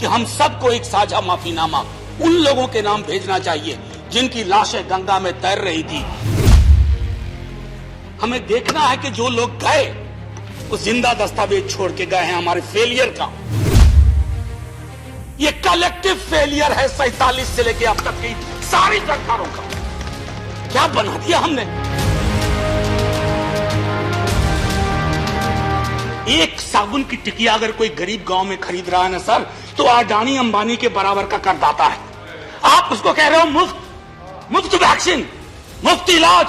हम सबको एक साझा माफीनामा उन लोगों के नाम भेजना चाहिए जिनकी लाशें गंगा में तैर रही थी। हमें देखना है कि जो लोग गए वो जिंदा दस्तावेज छोड़ के गए हैं हमारे फेलियर का। ये कलेक्टिव फेलियर है 47 से लेके अब तक की सारी सरकारों का। क्या बना दिया हमने? एक साबुन की टिकिया अगर कोई गरीब गांव में खरीद रहा है ना सर, तो अडानी अंबानी के बराबर का करदाता है। आप उसको कह रहे हो मुफ्त वैक्सीन, मुफ्त इलाज,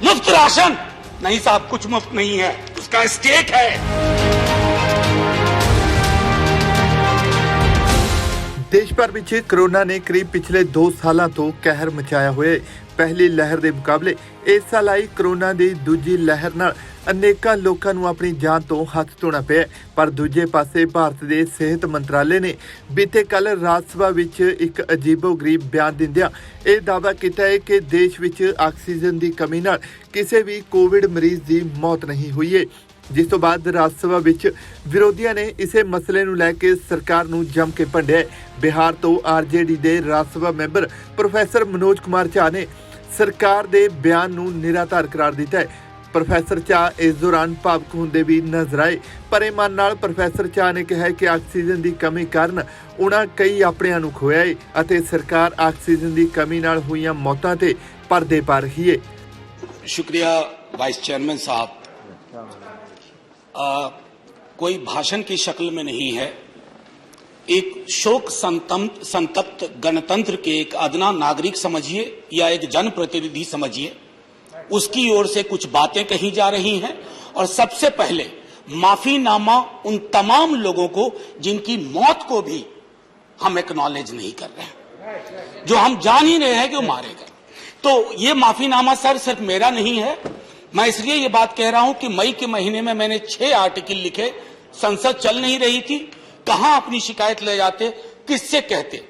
मुफ्त राशन। नहीं साहब, कुछ मुफ्त नहीं है, उसका स्टेक है। देश भर ਵਿੱਚ कोरोना ने करीब पिछले 2 ਸਾਲਾਂ ਤੋਂ ਕਹਿਰ ਮਚਾਇਆ ਹੋਇਆ। ਪਹਿਲੀ ਲਹਿਰ ਦੇ ਮੁਕਾਬਲੇ ਇਸ ਸਾਲ ਆਈ ਕੋਰੋਨਾ ਦੀ ਦੂਜੀ ਲਹਿਰ ਨਾਲ ਅਨੇਕਾਂ ਲੋਕਾਂ ਨੂੰ ਆਪਣੀ ਜਾਨ ਤੋਂ ਹੱਥ ਧੋਣਾ ਪਿਆ। ਪਰ ਦੂਜੇ ਪਾਸੇ ਭਾਰਤ ਦੇ ਸਿਹਤ ਮੰਤਰਾਲੇ ਨੇ ਬੀਤੇ ਕੱਲ ਰਾਜ ਸਭਾ ਵਿੱਚ ਇੱਕ ਅਜੀਬੋ-ਗਰੀਬ ਬਿਆਨ ਦਿੰਦਿਆਂ ਇਹ ਦਾਅਵਾ ਕੀਤਾ ਹੈ ਕਿ ਦੇਸ਼ ਵਿੱਚ ਆਕਸੀਜਨ ਦੀ ਕਮੀ ਨਾਲ ਕਿਸੇ ਵੀ ਕੋਵਿਡ ਮਰੀਜ਼ ਦੀ ਮੌਤ ਨਹੀਂ ਹੋਈ ਹੈ। जिस तो बाद राज सभा विच विरोधियों ने इसे मसले नूं लैके सरकार नूं जम के भंडिया। बिहार तो आरजेडी दे राज सभा मैंबर प्रोफैसर मनोज कुमार झा ने सरकार दे बयान नूं निराधार करार दिता है। प्रोफैसर झा इस दौरान भावुक होंदे भी नजर आए। परे मन नाल प्रोफैसर झा ने कहा कि आक्सीजन की कमी कारण उन्हां कई अपणिआं नूं खोया है अते सरकार आक्सीजन की कमी नाल होईआं मौतां ते पर्दे पा रही है। शुक्रिया वाइस चेयरमैन साहब। कोई भाषण की शक्ल में नहीं है, एक शोक संतप्त गणतंत्र के एक अदना नागरिक समझिए या एक जनप्रतिनिधि समझिए, उसकी ओर से कुछ बातें कही जा रही हैं। और सबसे पहले माफीनामा उन तमाम लोगों को जिनकी मौत को भी हम एक्नॉलेज नहीं कर रहे हैं, जो हम जान ही रहे हैं कि वो मारे गए। तो ये माफीनामा सर सिर्फ मेरा नहीं है। मैं इसलिए ये बात कह रहा हूं कि मई के महीने में मैंने 6 आर्टिकल लिखे। संसद चल नहीं रही थी, कहां अपनी शिकायत ले जाते, किससे कहते।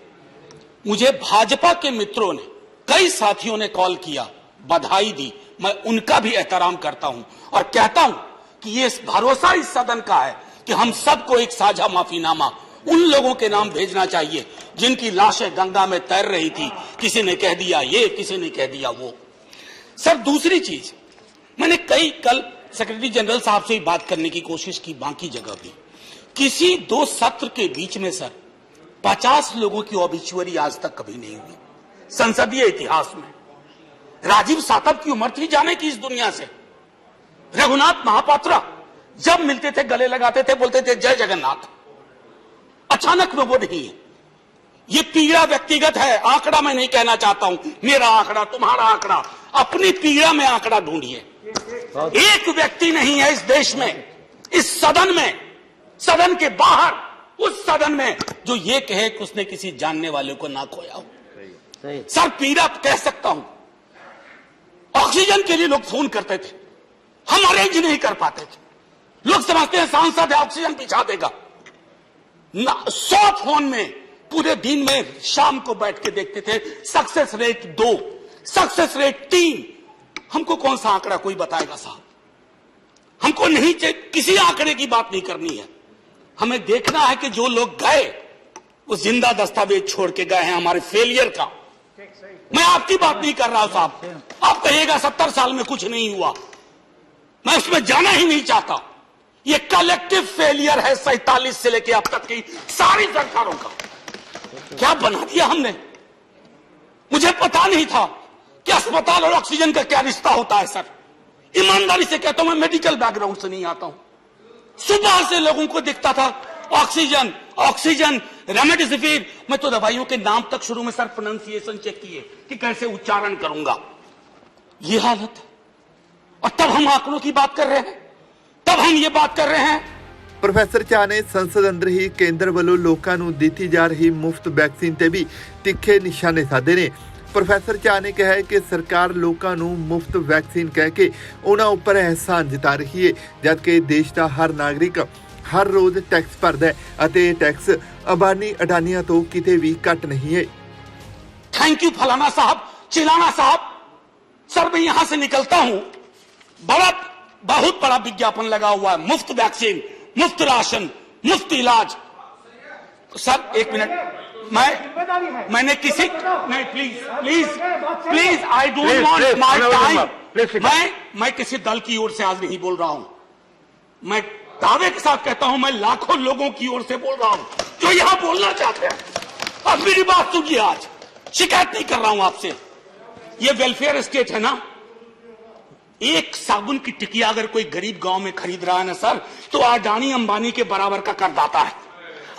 मुझे भाजपा के मित्रों ने, कई साथियों ने कॉल किया, बधाई दी। मैं उनका भी एहतराम करता हूं और कहता हूं कि ये भरोसा इस सदन का है कि हम सबको एक साझा माफीनामा उन लोगों के नाम भेजना चाहिए जिनकी लाशें गंगा में तैर रही थी। किसी ने कह दिया ये, किसी ने कह दिया वो। सर दूसरी चीज, मैंने कल सेक्रेटरी जनरल साहब से बात करने की कोशिश की, बाकी जगह भी। किसी 2 सत्र के बीच में सर 50 लोगों की ऑबिचुअरी आज तक कभी नहीं हुई संसदीय इतिहास में। राजीव सातव की उम्र थी जाने की इस दुनिया से। रघुनाथ महापात्रा जब मिलते थे गले लगाते थे, बोलते थे जय जगन्नाथ। अचानक में वो नहीं है। ये पीड़ा व्यक्तिगत है, आंकड़ा मैं नहीं कहना चाहता हूं, मेरा आंकड़ा, तुम्हारा आंकड़ा। अपनी पीड़ा में आंकड़ा ढूंढिए। एक व्यक्ति नहीं है इस देश में, इस सदन में, सदन के बाहर, उस सदन में जो ये कहे कि उसने किसी जानने वाले को ना खोया हो। सर पीड़ा कह सकता हूं। ऑक्सीजन के लिए लोग फोन करते थे, हम अरेंज नहीं कर पाते थे। लोग समझते हैं सांसद है, ऑक्सीजन पिछा देगा। 100 फोन में पूरे दिन में शाम को बैठ के देखते थे, सक्सेस रेट 2, सक्सेस रेट 3। हमको कौन सा आंकड़ा कोई बताएगा साहब? हमको नहीं चाहिए, किसी आंकड़े की बात नहीं करनी है। हमें देखना है कि जो लोग गए वो जिंदा दस्तावेज छोड़ के गए हैं हमारे फेलियर का। मैं आपकी बात नहीं कर रहा हूं साहब। आप कहिएगा 70 साल में कुछ नहीं हुआ, मैं उसमें जाना ही नहीं चाहता। ये कलेक्टिव फेलियर है 47 से लेके अब तक की सारी सरकारों का। क्या बना दिया हमने? मुझे पता नहीं था कि अस्पताल और ऑक्सीजन का क्या रिश्ता होता है सर। ईमानदारी से कहता हूं, मैं मेडिकल बैकग्राउंड से नहीं आता हूं। सुबह से लोगों को दिखता था ऑक्सीजन ऑक्सीजन, रेमडेसिविर। मैं तो दवाइयों के नाम तक शुरू में सर प्रोनाउंसिएशन चेक किए कि कैसे उच्चारण करूंगा। ये हालत है। और तब हम आंकड़ों की बात कर रहे हैं, तब हम ये बात कर रहे हैं। प्रोफैसर झा ने संसद अंदर ही केंद्र वालों लोगों को दी जा रही मुफ्त वैक्सीन ते भी तिखे निशाने साधे ने। प्रोफैसर झा ने कहा है कि सरकार लोगों को मुफ्त वैक्सीन कह के उन्हां उपर एहसान जता रही है, जबकि देश का हर नागरिक हर रोज टैक्स भरदा है अते टैक्स अबानी अडानियां तो किते भी घट नहीं है। थैंक यू फलाना साहब, चिलाना साहब। सर मैं यहां से निकलता हूं, बहुत बड़ा विज्ञापन लगा हुआ है, मुफ्त वैक्सीन, मुफ्त राशन, मुफ्त इलाज। सर एक मिनट, मैंने किसी नहीं, please I don't want my time. मैं किसी दल की ओर से आज नहीं बोल रहा हूं, मैं दावे के साथ कहता हूं, मैं लाखों लोगों की ओर से बोल रहा हूं जो यहां बोलना चाहते हैं। अब मेरी बात सुनिए, आज शिकायत नहीं कर रहा हूं आपसे, ये वेलफेयर स्टेट है ना। एक साबुन की टिकिया अगर कोई गरीब गांव में खरीद रहा है ना सर, तो अडानी अंबानी के बराबर का करदाता है।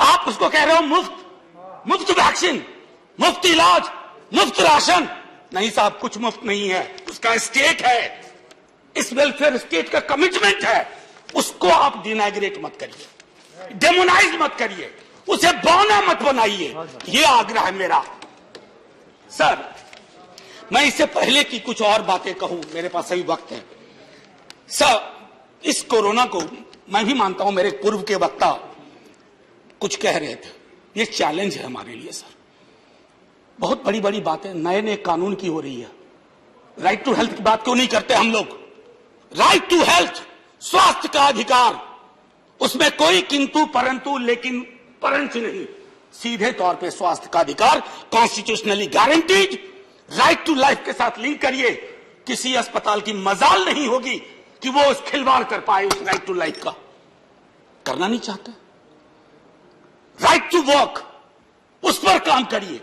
आप उसको कह रहे हो मुफ्त वैक्सीन, मुफ्त इलाज, मुफ्त राशन। नहीं साहब, कुछ मुफ्त नहीं है, उसका स्टेट है, इस वेलफेयर स्टेट का कमिटमेंट है। उसको आप डिनाइग्रेट मत करिए, डेमोनाइज मत करिए, उसे बौना मत बनाइए, ये आग्रह है मेरा। सर मैं इससे पहले की कुछ और बातें कहूं, मेरे पास सही वक्त है। सर इस कोरोना को मैं भी मानता हूं, मेरे पूर्व के वक्ता कुछ कह रहे थे, ये चैलेंज है हमारे लिए सर। बहुत बड़ी बड़ी बातें नए नए कानून की हो रही है। राइट टू हेल्थ की बात क्यों नहीं करते हम लोग? राइट टू हेल्थ, स्वास्थ्य का अधिकार, उसमें कोई किंतु परंतु लेकिन परंच नहीं, सीधे तौर पे स्वास्थ्य का अधिकार constitutionally guaranteed, right to life के साथ लिंक करिए। किसी अस्पताल की मजाल नहीं होगी कि वो उस खिलवाड़ कर पाए उस राइट टू लाइफ का, करना नहीं चाहते। राइट टू वर्क, उस पर काम करिए।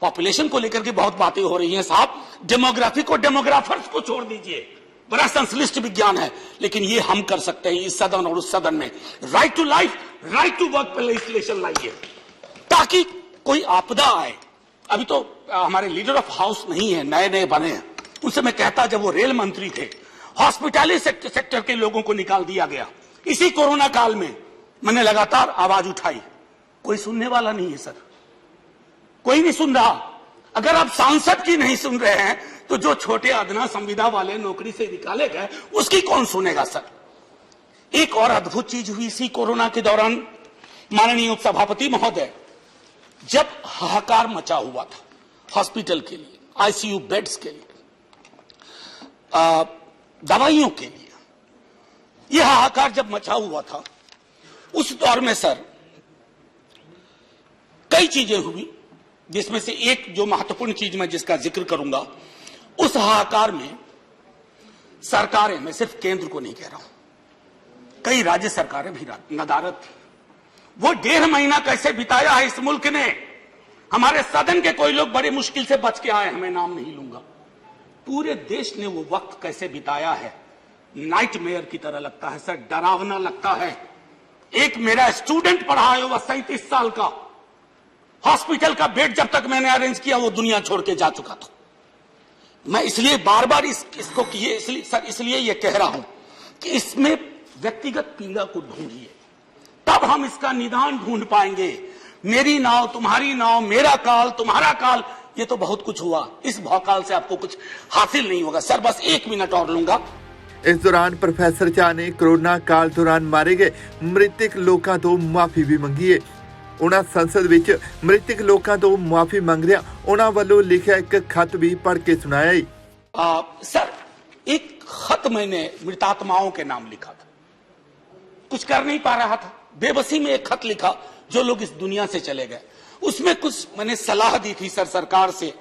पॉपुलेशन को लेकर के बहुत बातें हो रही हैं साहब, डेमोग्राफी को डेमोग्राफर्स को छोड़ दीजिए, बड़ा संश्लिष्ट विज्ञान है, लेकिन ये हम कर सकते हैं इस सदन और उस सदन में। Right to life, right to work पर लेजिस्लेशन लाइए ताकि कोई आपदा आए। अभी तो हमारे लीडर ऑफ हाउस नहीं है, नए नए बने हैं, उनसे मैं कहता जब वो रेल मंत्री थे, हॉस्पिटैलिटी सेक्टर के लोगों को निकाल दिया गया। इसी कोरोना काल में मैंने लगातार आवाज उठाई, कोई सुनने वाला नहीं है सर, कोई नहीं सुन रहा। अगर आप सांसद की नहीं सुन रहे हैं तो जो छोटे अदना संविदा वाले नौकरी से निकाले गए उसकी कौन सुनेगा सर? एक और अद्भुत चीज हुई इसी कोरोना के दौरान, माननीय उपसभापति महोदय, जब हाहाकार मचा हुआ था हॉस्पिटल के लिए, आईसीयू बेड्स के लिए, दवाइयों के लिए, यह हाहाकार जब मचा हुआ था, उस दौर में सर कई चीजें हुई, जिसमें से एक जो महत्वपूर्ण चीज मैं जिसका जिक्र करूंगा, उस हाहाकार में सरकारें, मैं सिर्फ केंद्र को नहीं कह रहा हूं, कई राज्य सरकारें भी नदारत थी। वो 1.5 महीना कैसे बिताया है इस मुल्क ने, हमारे सदन के कोई लोग बड़े मुश्किल से बच के आए, हमें नाम नहीं लूंगा, पूरे देश ने वो वक्त कैसे बिताया है, नाइटमेयर की तरह लगता है सर, डरावना लगता है। एक मेरा स्टूडेंट पढ़ा है, वह 37 साल का, हॉस्पिटल का बेड जब तक मैंने अरेंज किया वो दुनिया छोड़ के जा चुका था। मैं इसलिए बार बार इसको किए, इसलिए ये कह रहा हूं कि इसमें व्यक्तिगत पीड़ा को ढूंढिए, तब हम इसका निदान ढूंढ पाएंगे। मेरी नाव तुम्हारी नाव, मेरा काल तुम्हारा काल, ये तो बहुत कुछ हुआ, इस भौकाल से आपको कुछ हासिल नहीं होगा। सर बस 1 मिनट और लूंगा। इस दौरान प्रोफेसर झा ने कोरोना काल दौरान मारे गए मृतक लोगों तो माफी भी मंगी है। उन्होंने संसद विच मृतक लोगों तो माफी मंग रहा उन्होंने वालों लिखा एक खत भी पढ़ के सुनाया। सर एक खत मैंने मृतात्माओं के नाम लिखा था, कुछ कर नहीं पा रहा था, बेबसी में एक खत लिखा, जो लोग इस दुनिया से चले गए। उसमें कुछ मैंने सलाह दी थी सर सरकार से,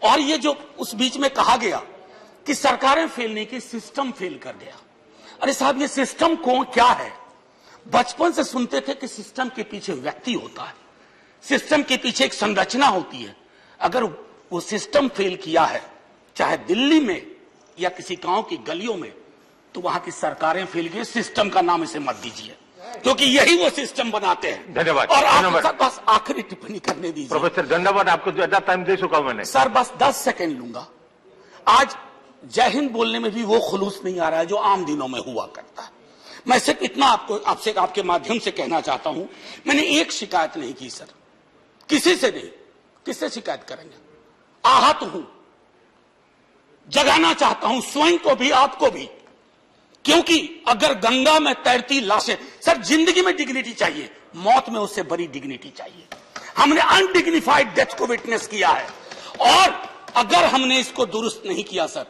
और ये जो उस बीच में कहा गया कि सरकारें फेल नहीं की, सिस्टम फेल कर गया। अरे साहब ये सिस्टम कौन क्या है? बचपन से सुनते थे कि सिस्टम के पीछे व्यक्ति होता है, सिस्टम के पीछे एक संरचना होती है। अगर वो सिस्टम फेल किया है, चाहे दिल्ली में या किसी गांव की गलियों में, तो वहां की सरकारें फेल गई। सिस्टम का नाम इसे मत दीजिए, क्योंकि यही वो सिस्टम बनाते हैं। धन्यवाद। और आप बस आखिरी टिप्पणी करने दीजिए। प्रोफेसर धन्यवाद, आपको ज्यादा टाइम दे चुका हूं मैंने। सर बस 10 सेकंड लूंगा। आज जय हिंद बोलने में भी वो खुलूस नहीं आ रहा है जो आम दिनों में हुआ करता है। मैं सिर्फ इतना आपसे आपके माध्यम से कहना चाहता हूं, मैंने एक शिकायत नहीं की सर, किसी से नहीं। किससे शिकायत करेंगे? आहत हूं, जगाना चाहता हूं स्वयं को भी आपको भी, क्योंकि अगर गंगा में तैरती लाशें, सर जिंदगी में डिग्निटी चाहिए, मौत में उससे बड़ी डिग्निटी चाहिए। हमने अनडिग्निफाइड डेथ को विटनेस किया है, और अगर हमने इसको दुरुस्त नहीं किया सर,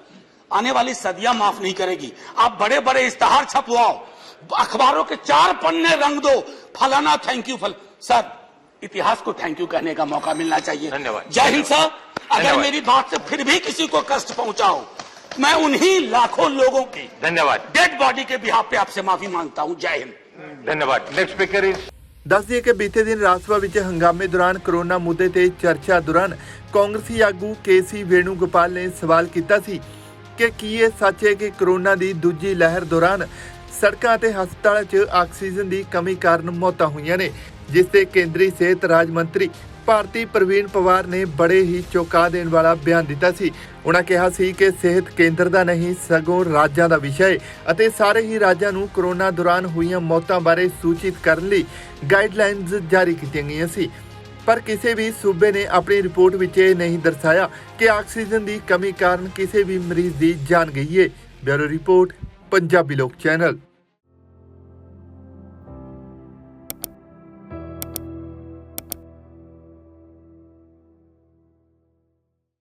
आने वाली सदियां माफ नहीं करेगी। आप बड़े बड़े इश्तहार छपवाओ, अखबारों के 4 पन्ने रंग दो, फलाना थैंक यू सर, इतिहास को थैंक यू कहने का मौका मिलना चाहिए। धन्यवाद। जय हिंद साहब। अगर धन्यवाद। मेरी बात से फिर भी किसी को कष्ट पहुंचा हो, मैं उन्हीं लाखों लोगों की धन्यवाद। डेड बॉडी के बिहाफ पे आपसे माफी मांगता हूं। जय हिंद। धन्यवाद। नेक्स्ट स्पीकर इज ਦੱਸ ਦਈਏ ਕਿ ਬੀਤੇ ਦਿਨ ਰਾਜ ਸਭਾ ਵਿੱਚ ਹੰਗਾਮੇ ਦੌਰਾਨ ਕਰੋਨਾ ਮੁੱਦੇ ਤੇ ਚਰਚਾ ਦੌਰਾਨ ਕਾਂਗਰਸੀ ਆਗੂ ਕੇਸੀ ਵੇਣੂਗੋਪਾਲ ਨੇ ਸਵਾਲ ਕੀਤਾ ਸੀ ਕਿ ਕੀ ਇਹ ਸੱਚ ਹੈ ਕਿ ਕਰੋਨਾ ਦੀ ਦੂਜੀ ਲਹਿਰ ਦੌਰਾਨ ਸੜਕਾਂ ਅਤੇ ਹਸਪਤਾਲਾਂ 'ਚ ਆਕਸੀਜਨ ਦੀ ਕਮੀ ਕਾਰਨ ਮੌਤਾਂ ਹੋਈਆਂ ਨੇ, ਜਿਸ ਤੇ ਕੇਂਦਰੀ ਸਿਹਤ ਰਾਜ ਮੰਤਰੀ ਭਾਰਤੀ ਪ੍ਰਵੀਨ ਪਵਾਰ ਨੇ ਬੜੇ ਹੀ ਚੌਂਕਾ ਦੇਣ ਵਾਲਾ ਬਿਆਨ ਦਿੱਤਾ ਸੀ। ਉਹਨਾਂ ਕਿਹਾ ਸੀ ਕਿ ਸਿਹਤ ਕੇਂਦਰ ਦਾ ਨਹੀਂ ਸਗੋਂ ਰਾਜਾਂ ਦਾ ਵਿਸ਼ਾ ਹੈ ਅਤੇ ਸਾਰੇ ਹੀ ਰਾਜਾਂ ਨੂੰ ਕਰੋਨਾ ਦੌਰਾਨ ਹੋਈਆਂ ਮੌਤਾਂ ਬਾਰੇ ਸੂਚਿਤ ਕਰਨ ਲਈ ਗਾਈਡਲਾਈਨਜ਼ ਜਾਰੀ ਕੀਤੀਆਂ ਗਈਆਂ ਸੀ, ਪਰ ਕਿਸੇ ਵੀ ਸੂਬੇ ਨੇ ਆਪਣੀ ਰਿਪੋਰਟ ਵਿੱਚ ਇਹ ਨਹੀਂ ਦਰਸਾਇਆ ਕਿ ਆਕਸੀਜਨ ਦੀ ਕਮੀ ਕਾਰਨ ਕਿਸੇ ਵੀ ਮਰੀਜ਼ ਦੀ ਜਾਨ ਗਈ ਹੈ। ਬਿਊਰੋ ਰਿਪੋਰਟ, ਪੰਜਾਬੀ ਲੋਕ ਚੈਨਲ।